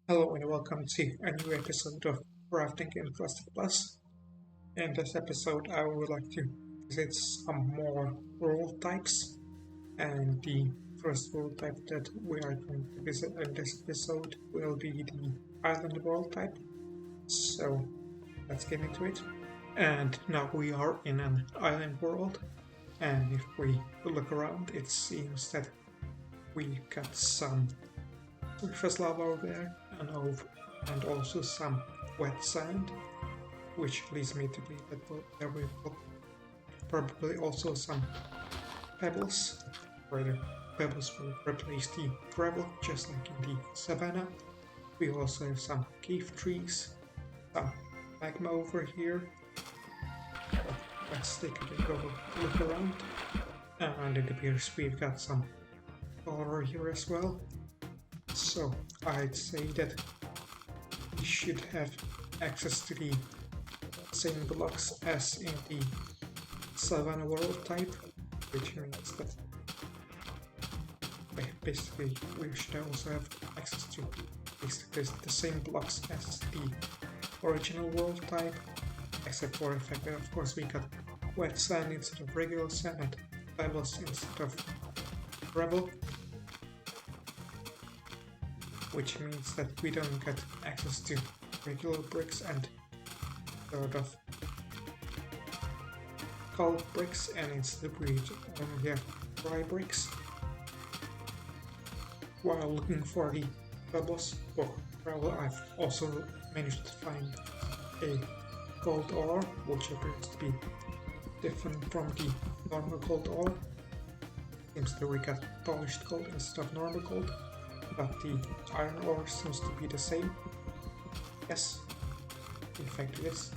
Hello and welcome to a new episode of Crafting in Plastic Plus. In this episode, I would like to visit some more world types, and the first world type that we are going to visit in this episode will be the island world type. So let's get into it. And now we are in an island world, and if we look around, it seems that we got some surface lava over there and also some wet sand, which leads me to believe that there will probably also some pebbles, where the pebbles will replace the gravel, just like in the savannah. We also have some cave trees, some magma over here. Let's take a look around, and it appears we've got some color here as well. So I'd say that we should have access to the same blocks as in the Savannah world type, which means that basically we should also have access to basically the same blocks as the original world type, except for the fact that of course we got wet sand instead of regular sand and pebbles instead of gravel, which means that we don't get access to regular bricks and sort of colored bricks, and instead we only have dry bricks. While looking for the pebbles or gravel, I've also managed to find a gold ore, which appears to be different from the normal gold ore. Seems that we got polished gold instead of normal gold, but the iron ore seems to be the same. Yes, in fact it is.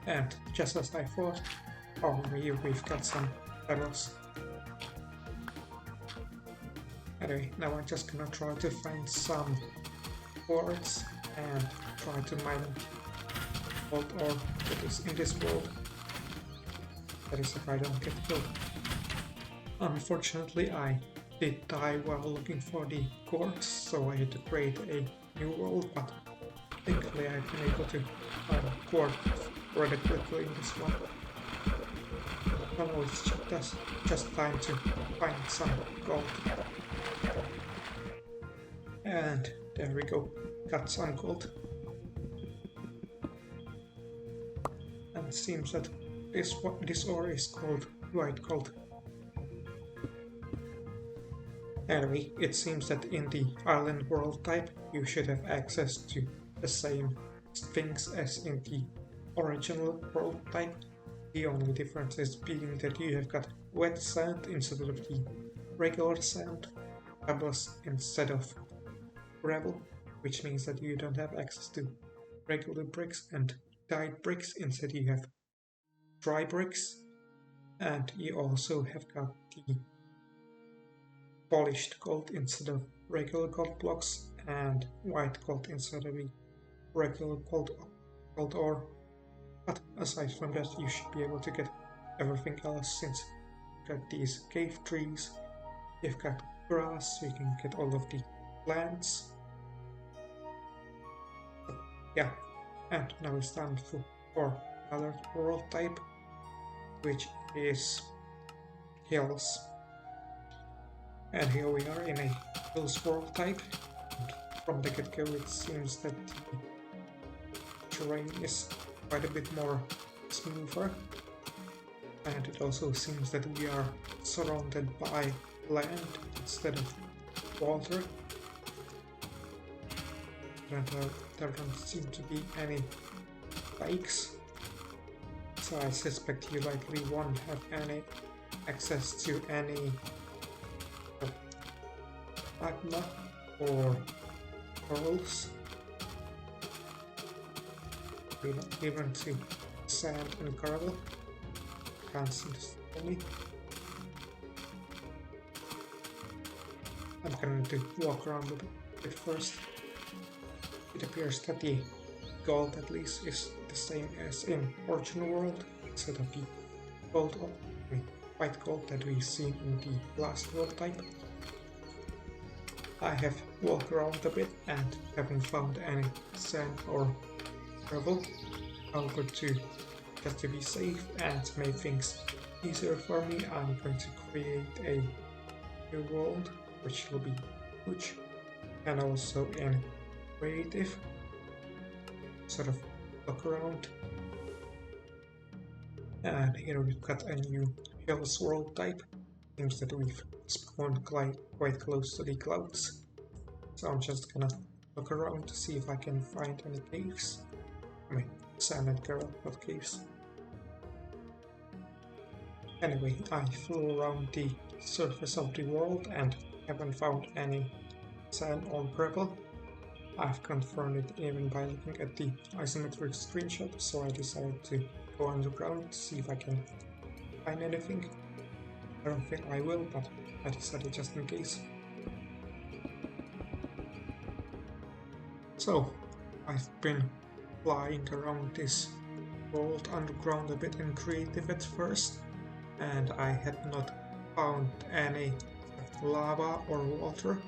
And just as I thought, over here we've got some pebbles. Anyway, now I'm just gonna try to find some quartz and try to mine gold ore that is in this world. That is if I don't get killed. Unfortunately, I did die while looking for the quartz, so I had to create a new world, but thankfully I've been able to find quartz rather quickly in this one. Now it's just time to find some gold. And there we go, got some gold. And it seems that this ore is called white gold. Anyway, it seems that in the island world type you should have access to the same things as in the original world type. The only difference is being that you have got wet sand instead of the regular sand, pebbles instead of gravel, which means that you don't have access to regular bricks and dyed bricks. Instead you have dry bricks, and you also have got the polished gold instead of regular gold blocks, and white gold instead of the regular gold ore. But aside from that, you should be able to get everything else, since you've got these cave trees, you've got grass, so you can get all of the plants. So, yeah, and now it's time for another world type, which is hills. And here we are in a hills world type. And from the get-go it seems that the terrain is quite a bit more smoother, and it also seems that we are surrounded by land instead of water. There don't seem to be any lakes, so I suspect you likely won't have any access to any magma or pearls, even to sand and gravel. Can't seem to see any. I'm going to walk around a bit first. It appears that the gold at least is the same as in original world, instead of the white gold that we see in the last world type. I have walk around a bit and haven't found any sand or gravel. However, just to be safe and make things easier for me, I'm going to create a new world, which will be huge, and also in creative, sort of look around. And here we've got a new hills world type. Seems that we've spawned quite close to the clouds. So I'm just gonna look around to see if I can find any caves. I mean, sand and gravel, not caves. Anyway, I flew around the surface of the world and haven't found any sand or gravel. I've confirmed it even by looking at the isometric screenshot, so I decided to go underground to see if I can find anything. I don't think I will, but I decided just in case. So, I've been flying around this world underground a bit in creative at first, and I had not found any lava or water,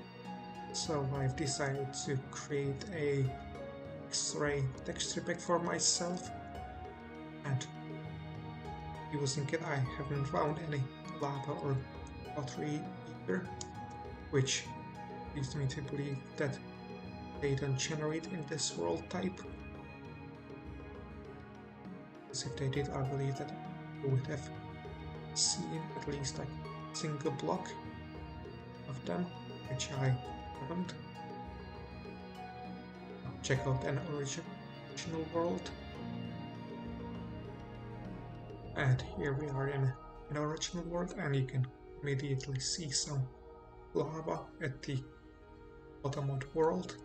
so I've decided to create a X-ray texture pack for myself, and using it I haven't found any lava or water either, which leads me to believe that they don't generate in this world type. Because if they did, I believe that we would have seen at least like a single block of them, which I haven't. Check out an original world. And here we are in an original world, and you can immediately see some lava at the bottom of the world.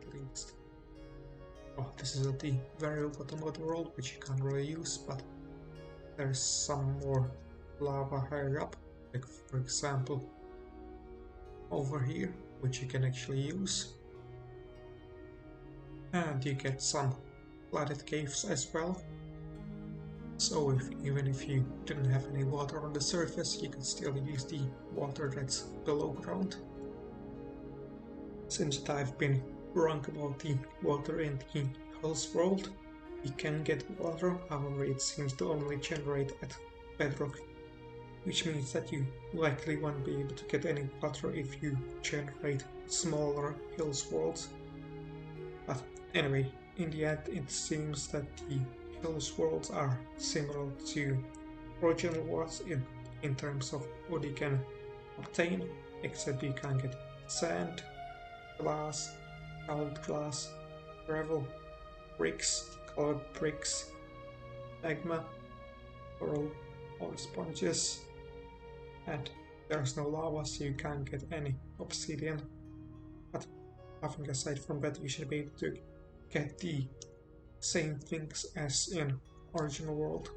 At least. Oh, this is at the very bottom of the world, which you can't really use, but there's some more lava higher up, like for example over here, which you can actually use. And you get some flooded caves as well. So even if you didn't have any water on the surface, you could still use the water that's below ground. Since I've been wrong about the water in the Hell's world, you can get water, however it seems to only generate at bedrock, which means that you likely won't be able to get any water if you generate smaller Hills worlds. But anyway, in the end it seems that the Hills worlds are similar to original worlds in terms of what you can obtain, except you can get sand, glass, colored glass, gravel, bricks, colored bricks, magma, coral, or sponges, and there's no lava, so you can't get any obsidian. But nothing aside from that, you should be able to get the same things as in original world.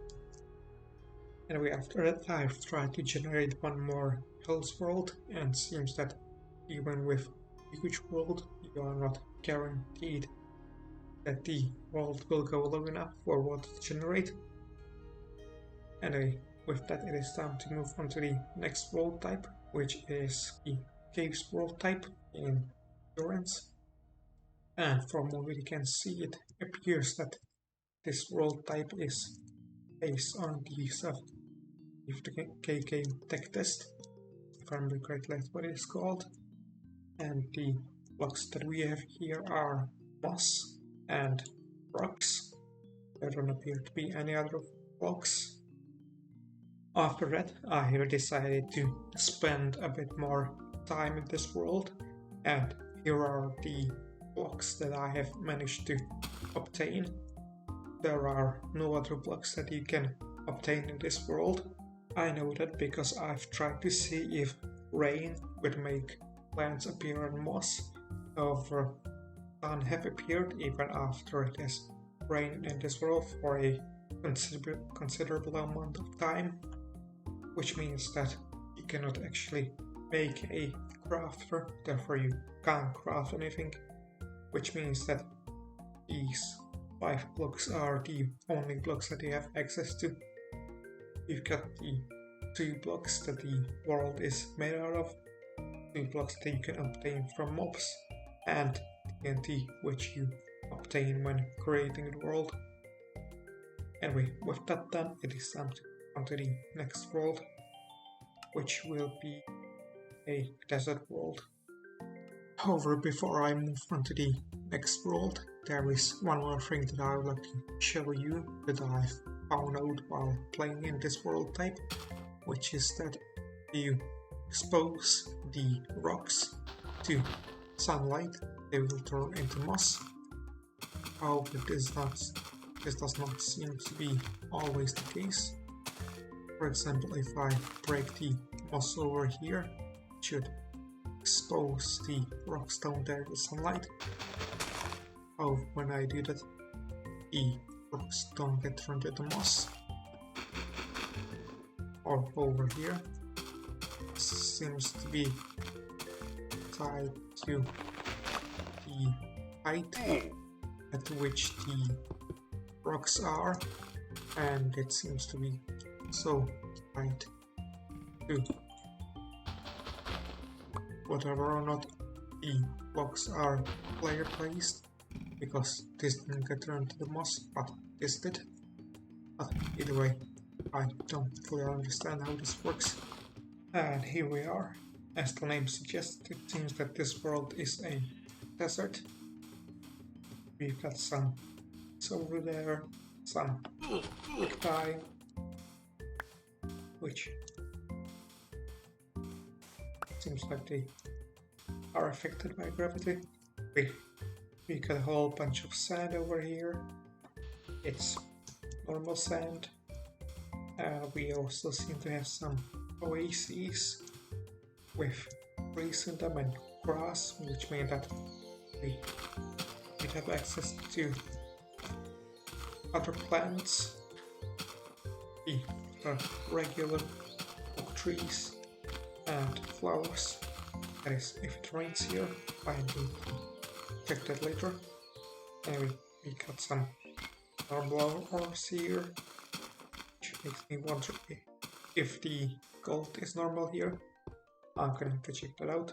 Anyway, after that I've tried to generate one more Hell's world, and seems that even with a huge world, you are not guaranteed that the world will go long enough for water to generate. Anyway, with that it is time to move on to the next world type, which is the Caves world type in Endurance. And from what we can see, it appears that this world type is based on the KK tech test, if I remember correctly that's what it is called. And the blocks that we have here are moss and rocks. There don't appear to be any other blocks. After that, I have decided to spend a bit more time in this world, and here are the blocks that I have managed to obtain. There are no other blocks that you can obtain in this world. I know that because I've tried to see if rain would make plants appear on moss. However, none have appeared even after it has rained in this world for a considerable amount of time, which means that you cannot actually make a crafter, therefore you can't craft anything, which means that these 5 blocks are the only blocks that you have access to. You've got the 2 blocks that the world is made out of, 2 blocks that you can obtain from mobs, and TNT, which you obtain when creating the world. Anyway, with that done, it is time to go on to the next world, which will be a desert world. However, before I move on to the next world, there is one more thing that I would like to show you that I've found out while playing in this world type, which is that you expose the rocks to sunlight, they will turn into moss. However, this does not seem to be always the case. For example, if I break the moss over here, it should expose the rocks down there to sunlight. However, when I do that, the rocks don't get turned into moss. Or over here, this seems to be tied to the height at which the rocks are, and it seems to be so tied to whether or not the blocks are player placed, because this didn't get turned to the moss, but this did. But either way, I don't fully understand how this works. And here we are. As the name suggests, it seems that this world is a desert. We've got some over there, some cacti, which seems like they are affected by gravity. We got a whole bunch of sand over here. It's normal sand. We also seem to have some oases with trees in them and grass, which means that we have access to other plants, the regular oak trees and flowers. That is, if it rains here, I need to check that later. Anyway, we got some flowers here, which makes me wonder if the gold is normal here. I'm gonna have to check that out.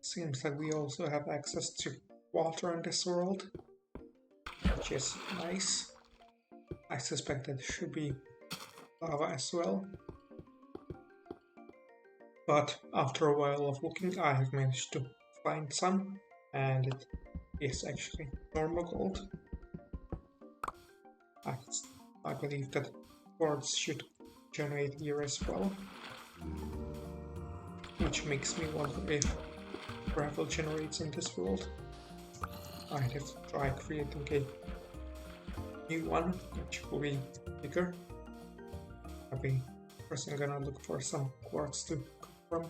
Seems like we also have access to water in this world, which is nice. I suspect that should be lava as well. But after a while of looking, I have managed to find some, and it is actually normal gold. I believe that quartz should generate here as well, which makes me wonder if gravel generates in this world. I'd have to try creating a new one, which will be bigger. I'll be first gonna look for some quartz to come from,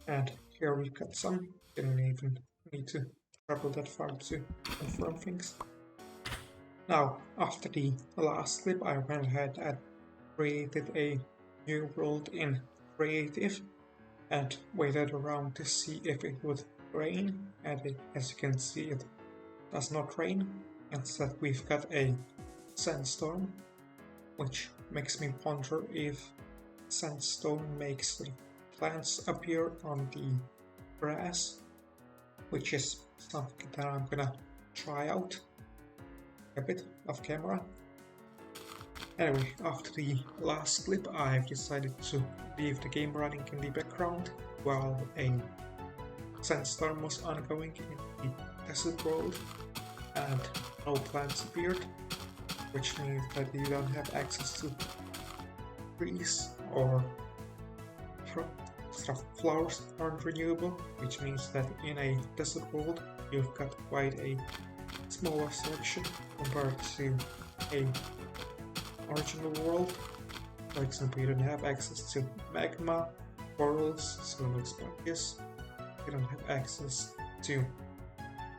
and here we've got some. Didn't even need to travel that far to confirm things. Now, after the last clip, I went ahead and created a new world in creative and waited around to see if it would rain, and as you can see, it does not rain. Instead, we've got a sandstorm, which makes me wonder if sandstone makes the plants appear on the grass, which is something that I'm gonna try out a bit off camera. Anyway, after the last clip, I've decided to leave the game running in the background while a sandstorm was ongoing in the desert world, and no plants appeared, which means that you don't have access to trees or flowers aren't renewable, which means that in a desert world you've got quite a smaller selection compared to a original world. For example, you don't have access to magma, corals, so no sponges. You don't have access to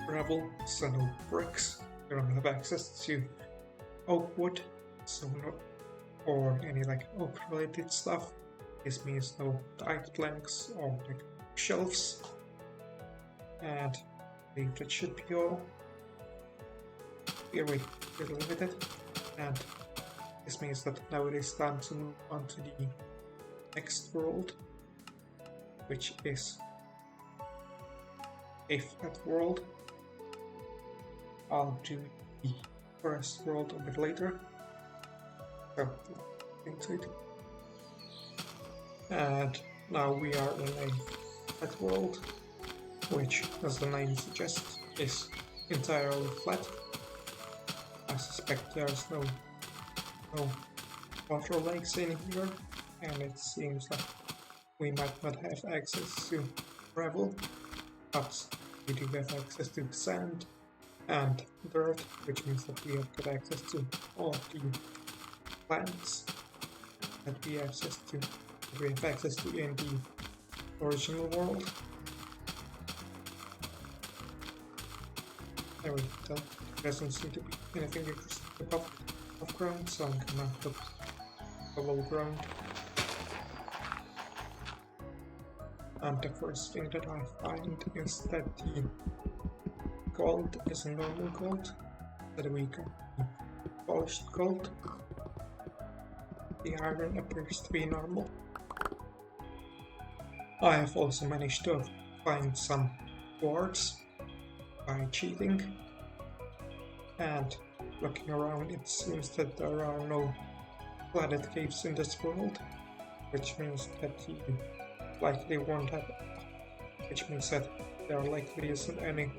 gravel, so no bricks. You don't have access to oak wood, so no, or any like oak related stuff. This means no diet planks or like shelves. And I think that should be all. Here we get limited, and this means that now it is time to move on to the next world, which is a flat world. I'll do the first world a bit later. So, into it. And now we are in a flat world, which, as the name suggests, is entirely flat. I suspect there's no water lakes in here, and it seems like we might not have access to gravel, but we do have access to sand and dirt, which means that we have got access to all of the plants that we have access to in the original world. Anyway, there doesn't seem to be anything interesting above ground, so I'm gonna look below ground. And the first thing that I find is that the gold is a normal gold, that we can polished gold. The iron appears to be normal. I have also managed to find some quartz by cheating, and looking around it seems that there are no flooded caves in this world, which means that you likely won't have, which means that there likely isn't any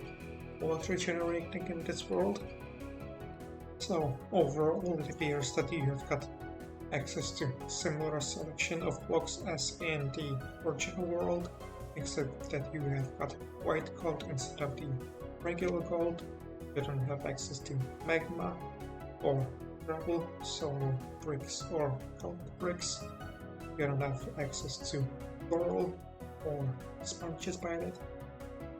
water generating in this world. So overall it appears that you have got access to similar selection of blocks as in the original world, except that you have got white gold instead of the regular gold. You don't have access to magma or gravel, so no bricks or gold bricks. You don't have access to coral or sponges by that.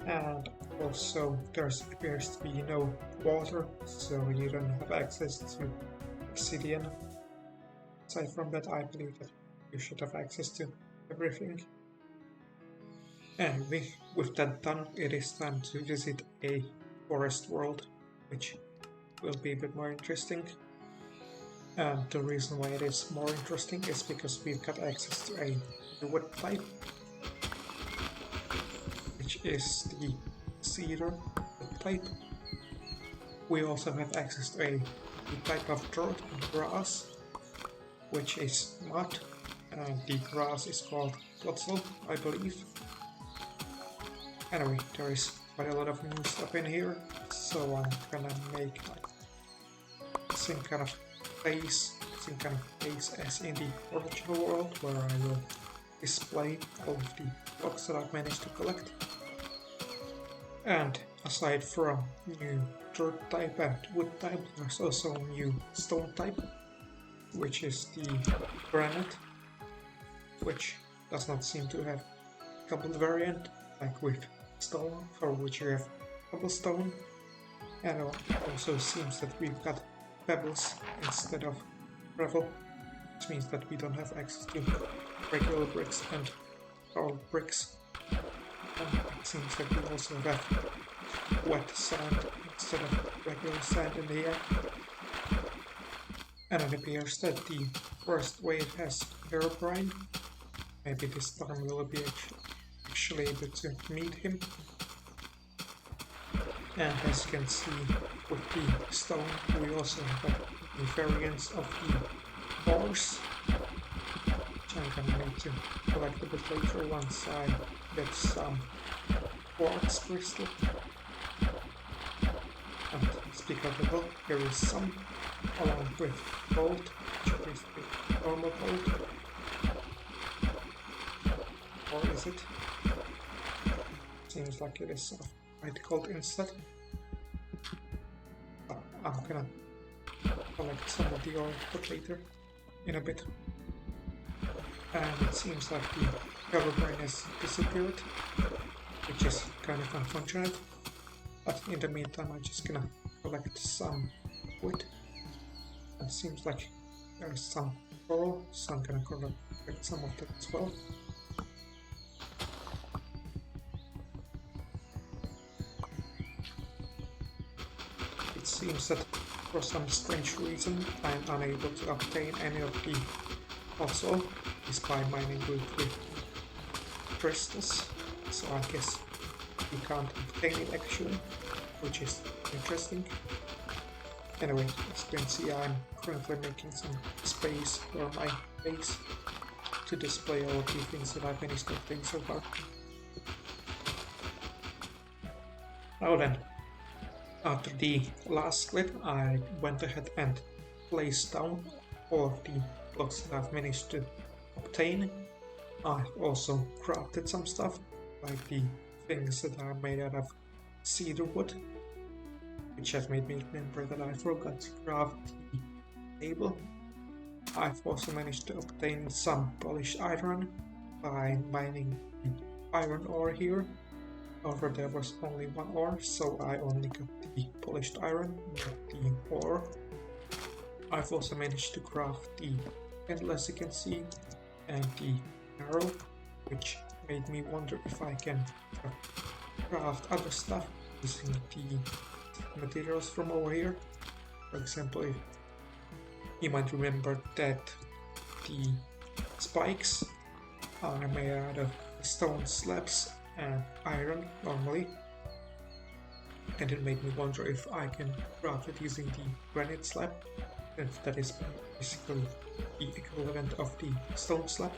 And also there appears to be no water, so you don't have access to obsidian. Aside from that, I believe that you should have access to everything. Anyway, with that done, it is time to visit a forest world, which will be a bit more interesting. And the reason why it is more interesting is because we've got access to a wood type, which is the cedar wood type. We also have access to a type of dirt and grass, which is mud, and the grass is called gotzel, I believe. Anyway, there is quite a lot of new stuff in here, so I'm gonna make some kind of base as in the original world, where I will display all of the blocks that I've managed to collect. And aside from new dirt type and wood type, there's also a new stone type, which is the granite, which does not seem to have a coupled variant like with stone, for which you have cobblestone. And it also seems that we've got pebbles instead of gravel, which means that we don't have access to regular bricks and all bricks. And it seems that we also have wet sand instead of regular sand in the air. And it appears that the first wave has Herobrine. Maybe this time we'll be actually able to meet him. And as you can see with the stone, we also have the variants of the ores, which I'm gonna need to collect a bit later once I get some quartz crystal. And speak of the gold, here is some, along with gold, which appears to be normal gold. Or is it? Seems like it is white gold instead. But I'm gonna collect some of the ore later, in a bit. And it seems like the Herobrine has disappeared, which is kind of unfortunate. But in the meantime, I'm just gonna collect some wood. It seems like there's some coral, so I'm gonna collect some of that as well. It seems that for some strange reason I'm unable to obtain any of the puzzle is by mining with crystals, so I guess you can't obtain it actually, which is interesting. Anyway, as you can see, I'm currently making some space for my base to display all of the things that I've managed to obtain so far. Now then, after the last clip, I went ahead and placed down all of the blocks that I've managed to obtain. I've also crafted some stuff, like the things that are made out of cedar wood, which has made me remember that I forgot to craft the table. I've also managed to obtain some polished iron by mining the iron ore here. However, there was only one ore, so I only got the polished iron, not the ore. I've also managed to craft the handle, as you can see, and the arrow, which made me wonder if I can craft other stuff using the materials from over here. For example, if you might remember that the spikes are made out of stone slabs and iron normally, and it made me wonder if I can craft it using the granite slab, and that is basically the equivalent of the stone slab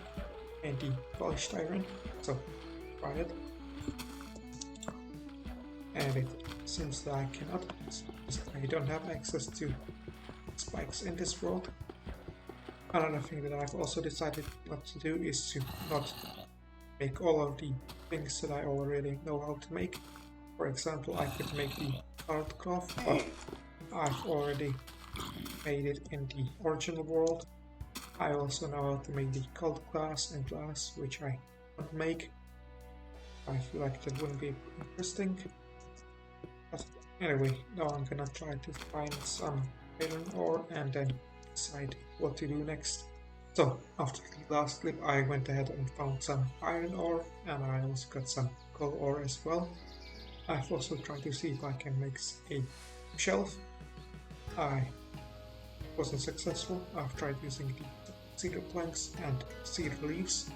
and the polished iron. So try it, and it seems that I cannot, since I don't have access to spikes in this world. Another thing that I've also decided not to do is to not make all of the things that I already know how to make. For example, I could make the art cloth, but I've already made it in the original world. I also know how to make the cold glass and glass, which I can't make. I feel like that wouldn't be interesting. But anyway, now I'm gonna try to find some iron ore and then decide what to do next. So after the last clip, I went ahead and found some iron ore, and I also got some coal ore as well. I've also tried to see if I can make a shelf. I wasn't successful. I've tried using the cedar planks and cedar leaves.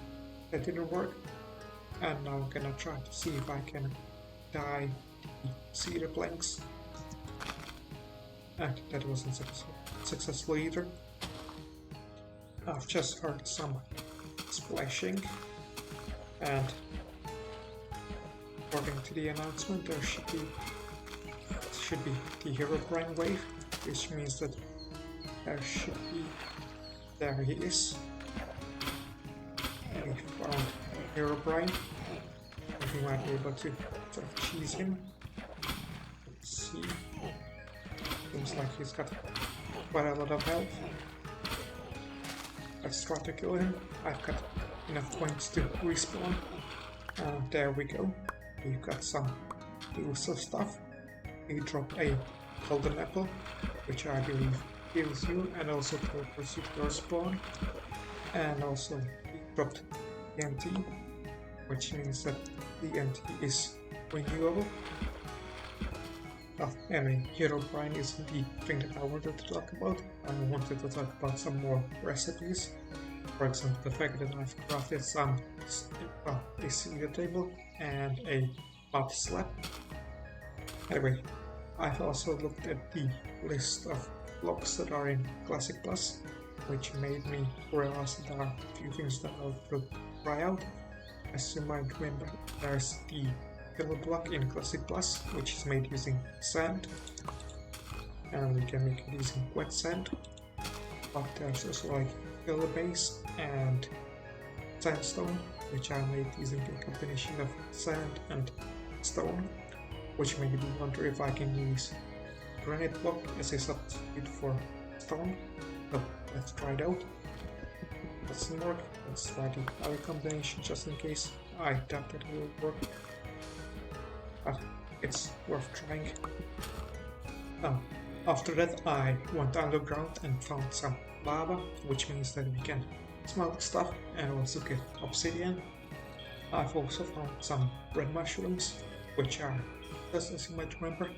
That didn't work. And now I'm gonna try to see if I can dye the cedar planks. And that wasn't successful either. I've just heard some splashing, and according to the announcement, there should be the Herobrine wave, which means that there he is. And we found Herobrine. I think we might be able to sort of cheese him. Let's see. Seems like he's got quite a lot of health. Let's try to kill him. I've got enough points to respawn. There we go. We've got some useful stuff. You drop a golden apple, which I believe heals you and also teleports you to your spawn. And also he dropped TNT, which means that the TNT is renewable. Anyway, Herobrine isn't the thing that I wanted to talk about. I wanted to talk about some more recipes. For example, the fact that I've crafted a cedar table and a mud slab. Anyway, I've also looked at the list of blocks that are in Classic Plus, which made me realize that there are a few things that I will try out. As you might remember, there's the pillar block in Classic Plus, which is made using sand, and we can make it using wet sand. But there's also like pillar base and sandstone, which are made using a combination of sand and stone, which made me wonder if I can use granite block as a substitute for stone. So let's try it out. Doesn't work. Let's try the other combination just in case. I doubt that it will work, but it's worth trying. After that I went underground and found some lava, which means that we can smelt stuff and also get obsidian. I've also found some red mushrooms, which are just as you might remember.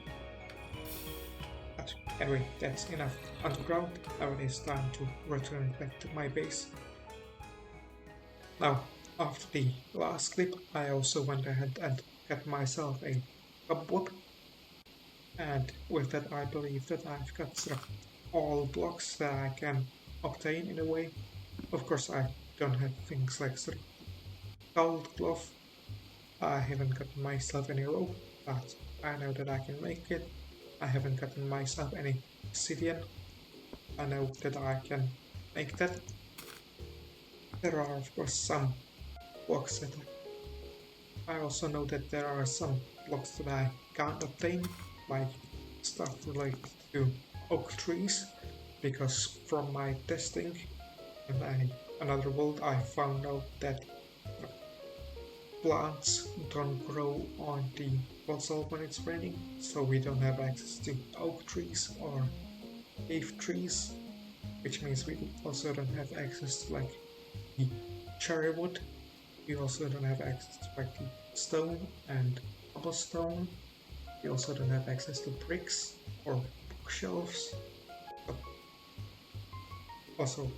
But anyway, that's enough underground. Now it is time to return back to my base. Now, after the last clip, I also went ahead and got myself a cobweb, and with that I believe that I've got sort of all blocks that I can obtain in a way. Of course, I don't have things like sort of gold cloth. I haven't gotten myself any rope, but I know that I can make it. I haven't gotten myself any obsidian. I know that I can make that. There are of course some blocks that I also know that there are some blocks that I can't obtain, like stuff related to oak trees, because from my testing in another world I found out that plants don't grow on the fossil when it's raining, so we don't have access to oak trees or cave trees, which means we also don't have access to like the cherry wood. We also don't have access to like the stone and cobblestone. We also don't have access to bricks or bookshelves. But also,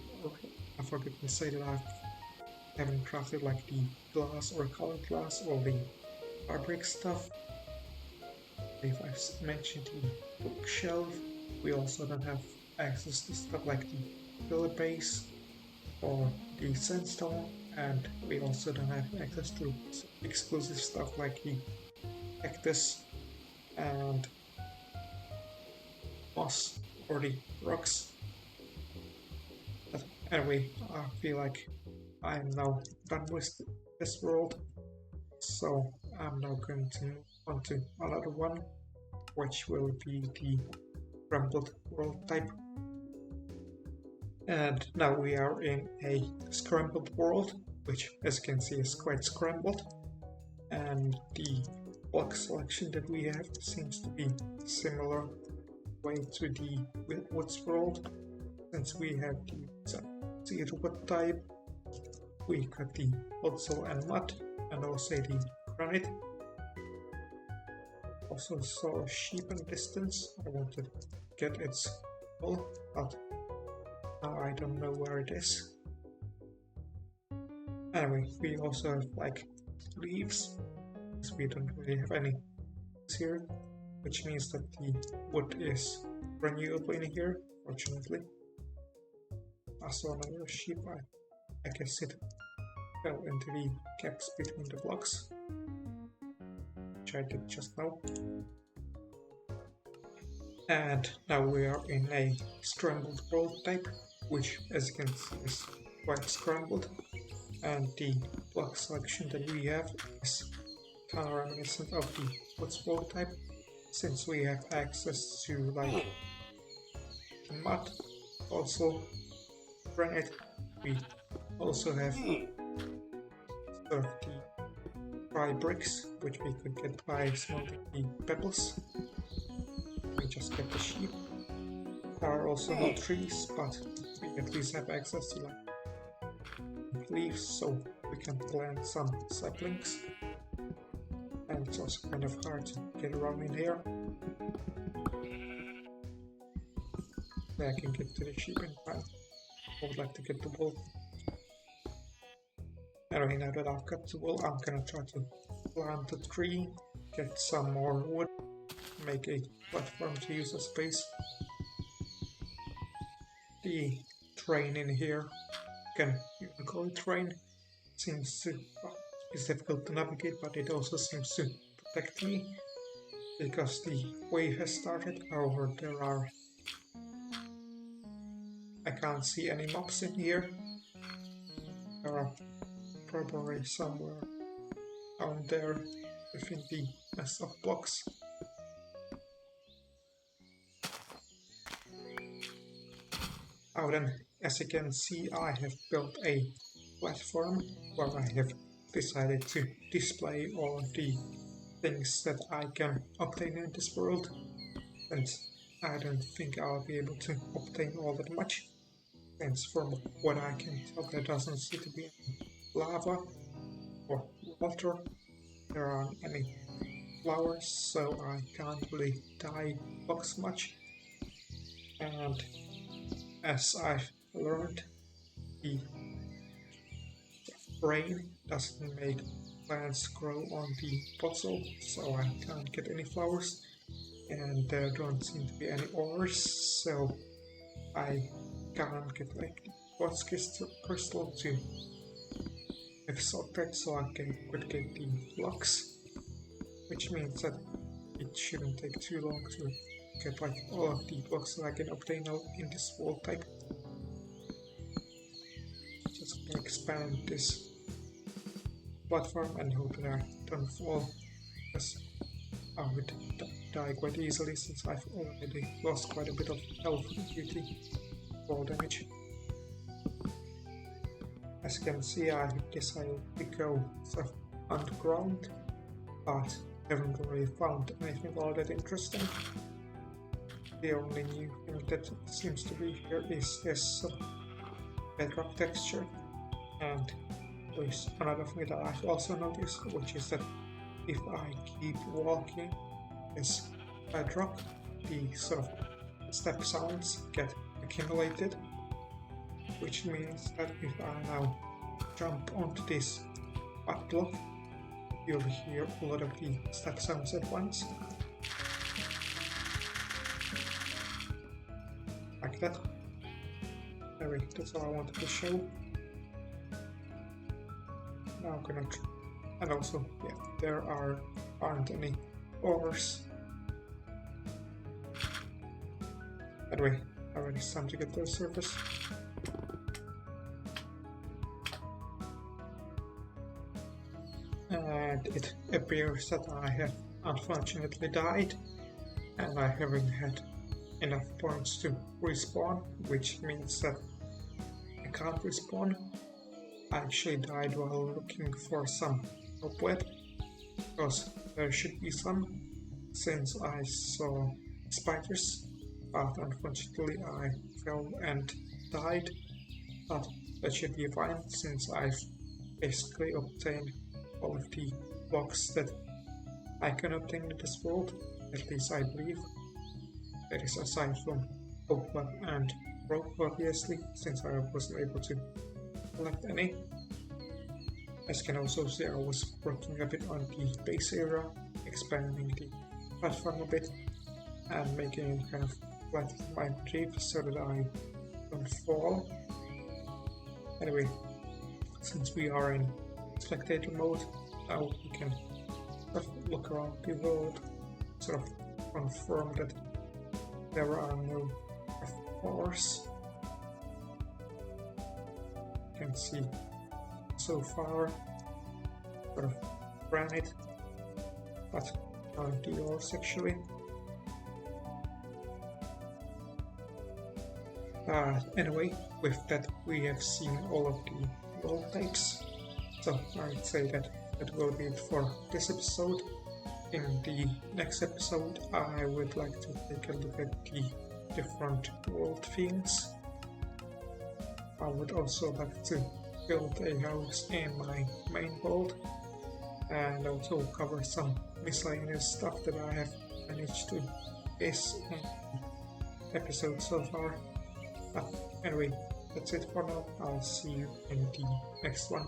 I forgot to say that I haven't crafted like the glass or colored glass or the fabric stuff. If I've mentioned the bookshelf, we also don't have access to stuff like the pillar base or the sandstone, and we also don't have access to exclusive stuff like the cactus and moss or the rocks. But anyway, I feel like I am now done with this world, so I'm now going to move on to another one, which will be the Scrambled world type. And now we are in a scrambled world, which as you can see is quite scrambled, and the block selection that we have seems to be similar way to the woods world, since we have the cedarwood type, we got the odsal and mud, and also the granite. Also saw a sheep in the distance. I wanted to get its wool, but now I don't know where it is. Anyway, we also have like leaves, because we don't really have any here, which means that the wood is renewable in here, fortunately. I saw another sheep, I guess it fell into the gaps between the blocks, which I did just now. And now we are in a scrambled world type, which as you can see is quite scrambled, and the block selection that we have is kind of reminiscent of the woods world type, since we have access to like mud, also granite. We also have sort of the dry bricks, which we could get by smelting the pebbles. We just get the sheep. There are also no trees, but we at least have access to like leaves, so we can plant some saplings. And it's also kind of hard to get around in here. Then I can get to the sheep in time. I would like to get the wool. Anyway, now that I've got the wool, I'm gonna try to plant a tree, get some more wood, make a platform to use as space. The terrain in here, can even call it terrain, seems to, well, it's difficult to navigate, but it also seems to protect me, because the wave has started. However, I can't see any mobs in here. There are probably somewhere down there within the mess of blocks. Now then, as you can see, I have built a platform where I have decided to display all the things that I can obtain in this world, and I don't think I'll be able to obtain all that much, since from what I can tell there doesn't seem to be any lava or water, there aren't any flowers, so I can't really dye blocks much. And as I've learned, the rain doesn't make plants grow on the puzzle, so I can't get any flowers, and there don't seem to be any ores, so I can't get like quartz crystal to extract, so I could get the flux, which means that it shouldn't take too long to get like all of the blocks that I can obtain in this wall type. Just gonna expand this platform and hope that I don't fall, because I would die quite easily since I've already lost quite a bit of health due to fall damage. As you can see, I decided to go sort of underground, but haven't really found anything all that interesting. The only new thing that seems to be here is this bedrock texture, and there's another thing that I've also noticed, which is that if I keep walking this bedrock, the sort of step sounds get accumulated, which means that if I now jump onto this back block, you'll hear a lot of the step sounds at once. Like that. Anyway, that's all I wanted to show. Now I'm gonna and also, yeah, there aren't any ores. Anyway, I think it's time to get to the surface. And it appears that I have unfortunately died, and I haven't had enough points to respawn, which means that I can't respawn. I actually died while looking for some cobweb, because there should be some, since I saw spiders, but unfortunately I fell and died. But that should be fine, since I've basically obtained all of the blocks that I can obtain in this world, at least I believe. That is aside from cobweb and rope, obviously, since I wasn't able to collect any. As you can also see, I was working a bit on the base area, expanding the platform a bit, and making it kind of flat for my retrieve so that I don't fall. Anyway, since we are in spectator mode, now we can sort of look around the world, sort of confirm that there are no ores. You can see so far sort of granite, but aren't the ores actually. Anyway, with that we have seen all of the world types, so I'd say that will be it for this episode. In the next episode I would like to take a look at the different world themes. I would also like to build a house in my main world, and also cover some miscellaneous stuff that I have managed to miss in episodes so far. But anyway, that's it for now. I'll see you in the next one.